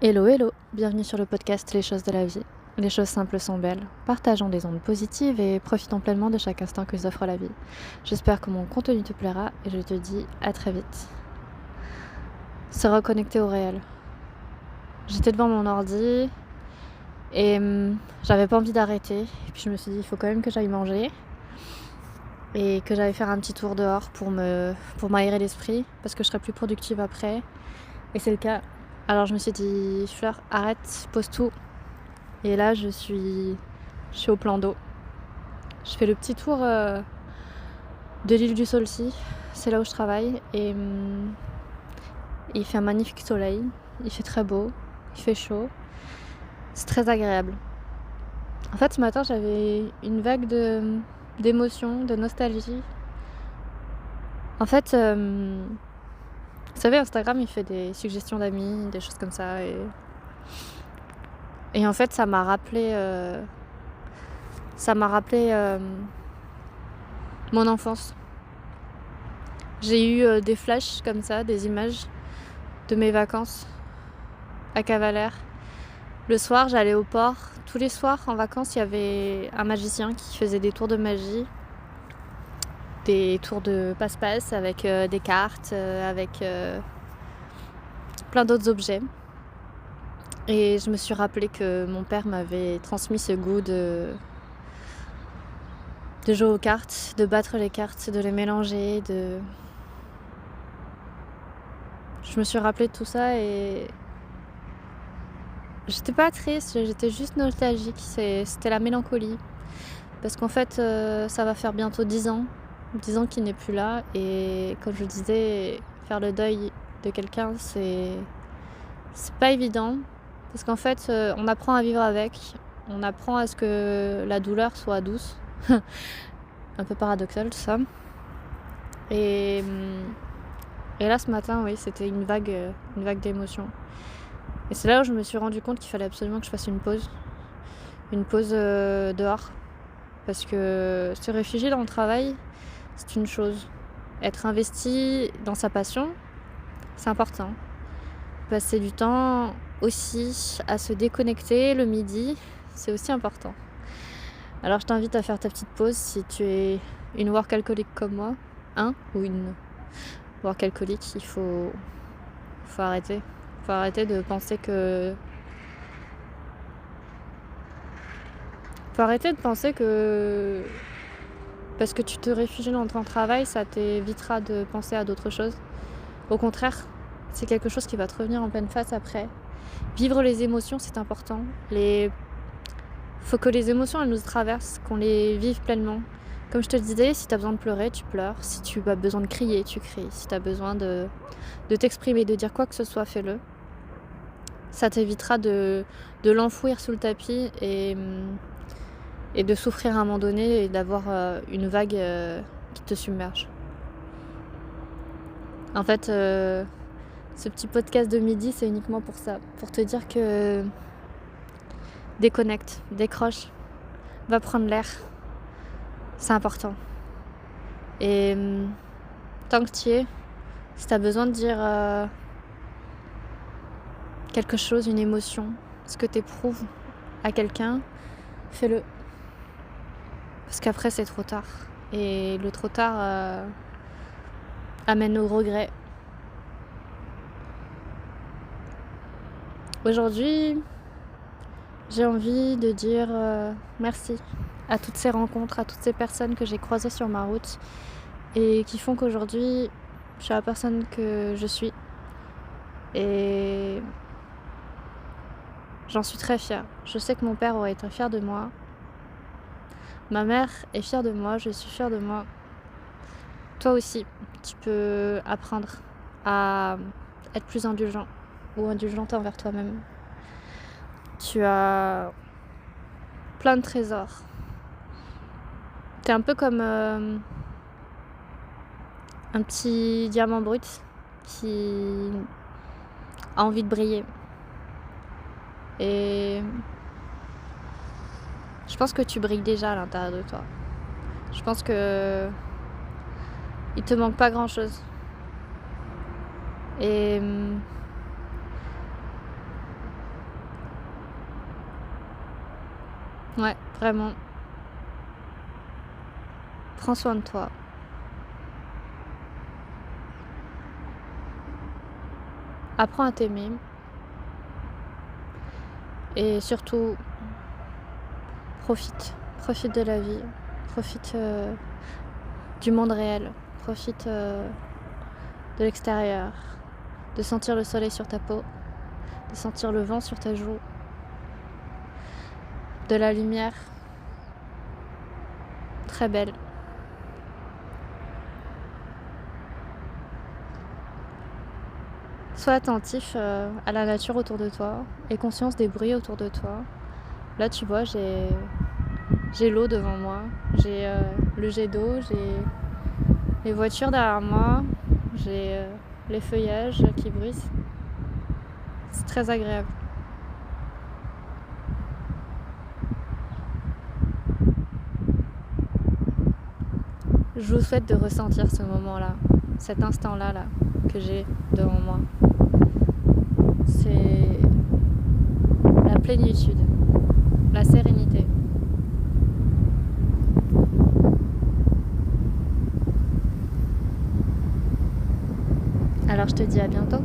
Hello, hello, bienvenue sur le podcast Les choses de la vie. Les choses simples sont belles, partageons des ondes positives et profitons pleinement de chaque instant que nous offre la vie. J'espère que mon contenu te plaira et je te dis à très vite. Se reconnecter au réel. J'étais devant mon ordi et j'avais pas envie d'arrêter. Et puis je me suis dit, il faut quand même que j'aille manger et que j'aille faire un petit tour dehors pour m'aérer l'esprit parce que je serai plus productive après. Et c'est le cas. Alors je me suis dit, Fleur, arrête, pose tout. Et là, je suis au plan d'eau. Je fais le petit tour de l'île du Saulcy. C'est là où je travaille. Et il fait un magnifique soleil. Il fait très beau. Il fait chaud. C'est très agréable. En fait, ce matin, j'avais une vague d'émotions, de nostalgie. En fait, vous savez, Instagram, il fait des suggestions d'amis, des choses comme ça. Et en fait, ça m'a rappelé mon enfance. J'ai eu des flashs comme ça, des images de mes vacances à Cavalère. Le soir, j'allais au port. Tous les soirs, en vacances, il y avait un magicien qui faisait des tours de magie, des tours de passe-passe avec des cartes, avec plein d'autres objets. Et je me suis rappelé que mon père m'avait transmis ce goût de jouer aux cartes, de battre les cartes, de les mélanger, Je me suis rappelé de tout ça et j'étais pas triste, j'étais juste nostalgique. C'était la mélancolie. Parce qu'en fait, ça va faire bientôt 10 ans. 10 ans qu'il n'est plus là. Et comme je disais, faire le deuil de quelqu'un, c'est pas évident. Parce qu'en fait, on apprend à vivre avec. On apprend à ce que la douleur soit douce. Un peu paradoxal tout ça. Et là, ce matin, oui, c'était une vague d'émotions. Et c'est là où je me suis rendu compte qu'il fallait absolument que je fasse une pause. Une pause dehors. Parce que se réfugier dans le travail, c'est une chose. Être investi dans sa passion, c'est important. Passer du temps aussi à se déconnecter le midi, c'est aussi important. Alors je t'invite à faire ta petite pause si tu es une workaholic comme moi, ou une workaholic, il faut arrêter. Il faut arrêter de penser que... parce que tu te réfugies dans ton travail, ça t'évitera de penser à d'autres choses. Au contraire, c'est quelque chose qui va te revenir en pleine face après. Vivre les émotions, c'est important. Faut que les émotions, elles nous traversent, qu'on les vive pleinement. Comme je te le disais, si tu as besoin de pleurer, tu pleures. Si tu as besoin de crier, tu cries. Si tu as besoin de t'exprimer, de dire quoi que ce soit, fais-le. Ça t'évitera de l'enfouir sous le tapis et de souffrir à un moment donné et d'avoir une vague qui te submerge. En fait, ce petit podcast de midi, c'est uniquement pour ça. Pour te dire que déconnecte, décroche, va prendre l'air. C'est important. Et tant que tu y es, si tu as besoin de dire quelque chose, une émotion, ce que tu éprouves à quelqu'un, fais-le. Parce qu'après, c'est trop tard. Et le trop tard amène au regret. Aujourd'hui, j'ai envie de dire merci à toutes ces rencontres, à toutes ces personnes que j'ai croisées sur ma route et qui font qu'aujourd'hui, je suis la personne que je suis. Et j'en suis très fière. Je sais que mon père aurait été fier de moi. Ma mère est fière de moi, je suis fière de moi. Toi aussi, tu peux apprendre à être plus indulgent ou indulgente envers toi-même. Tu as plein de trésors. T'es un peu comme un petit diamant brut qui a envie de briller. Et je pense que tu brilles déjà à l'intérieur de toi. Je pense que il te manque pas grand chose. Et Ouais, vraiment. Prends soin de toi. Apprends à t'aimer et surtout profite. Profite de la vie. Profite du monde réel. Profite de l'extérieur. De sentir le soleil sur ta peau. De sentir le vent sur ta joue. De la lumière. Très belle. Sois attentif à la nature autour de toi et conscience des bruits autour de toi. Là, tu vois, j'ai l'eau devant moi, j'ai le jet d'eau, j'ai les voitures derrière moi, j'ai les feuillages qui bruissent. C'est très agréable. Je vous souhaite de ressentir ce moment-là, cet instant-là là, que j'ai devant moi. C'est la plénitude, la sérénité. Alors je te dis à bientôt.